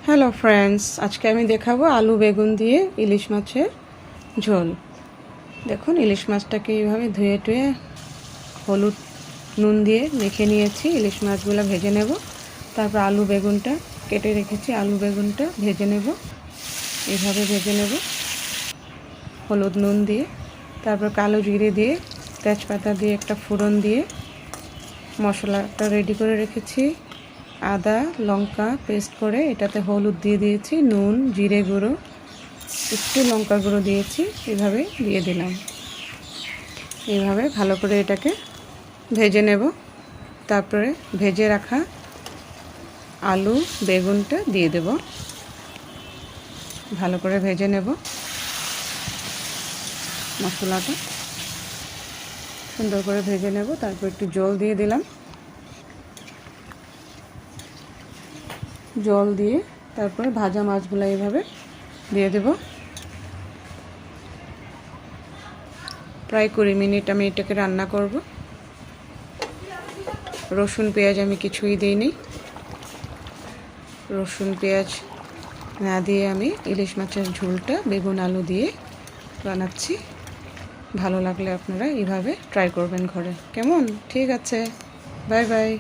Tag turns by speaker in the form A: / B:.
A: Hello friends, আজকে আমি দেখাবো আলু বেগুন দিয়ে ইলিশ মাছের ঝোল। দেখুন, ইলিশ মাছটাকে এইভাবে ধুয়ে টুয়ে হলুদ নুন দিয়ে মেখে নিয়েছি। ইলিশ মাছগুলো ভেজে নেব। তারপর আলু বেগুনটা কেটে রেখেছি, আলু বেগুনটা ভেজে নেব। এইভাবে ভেজে নেব হলুদ নুন দিয়ে। তারপর কালো জিরে দিয়ে তেজপাতা দিয়ে একটা ফোড়ন দিয়ে মশলাটা রেডি করে রেখেছি। আদা লঙ্কা পেস্ট করে এটাতে হলুদ দিয়ে দিয়েছি, নুন জিরে গুঁড়ো একটু লঙ্কা গুঁড়ো দিয়েছি, এভাবে দিয়ে দিলাম। এইভাবে ভালো করে এটাকে ভেজে নেব। তারপরে ভেজে রাখা আলু বেগুনটা দিয়ে দেব, ভালো করে ভেজে নেব। মশলাটা সুন্দর করে ভেজে নেব। তারপর একটু জল দিয়ে দিলাম, জল দিয়ে তারপরে ভাজা মাছগুলো এইভাবে দিয়ে দেব। প্রায় 20 মিনিট আমি এটাকে রান্না করব। রসুন পেঁয়াজ আমি কিছুই দিইনি। রসুন পেঁয়াজ না দিয়ে আমি ইলিশ মাছের ঝোলটা বেগুন আলু দিয়ে বানাচ্ছি। ভালো লাগলে আপনারা এইভাবে ট্রাই করবেন ঘরে। কেমন? ঠিক আছে, বাই বাই।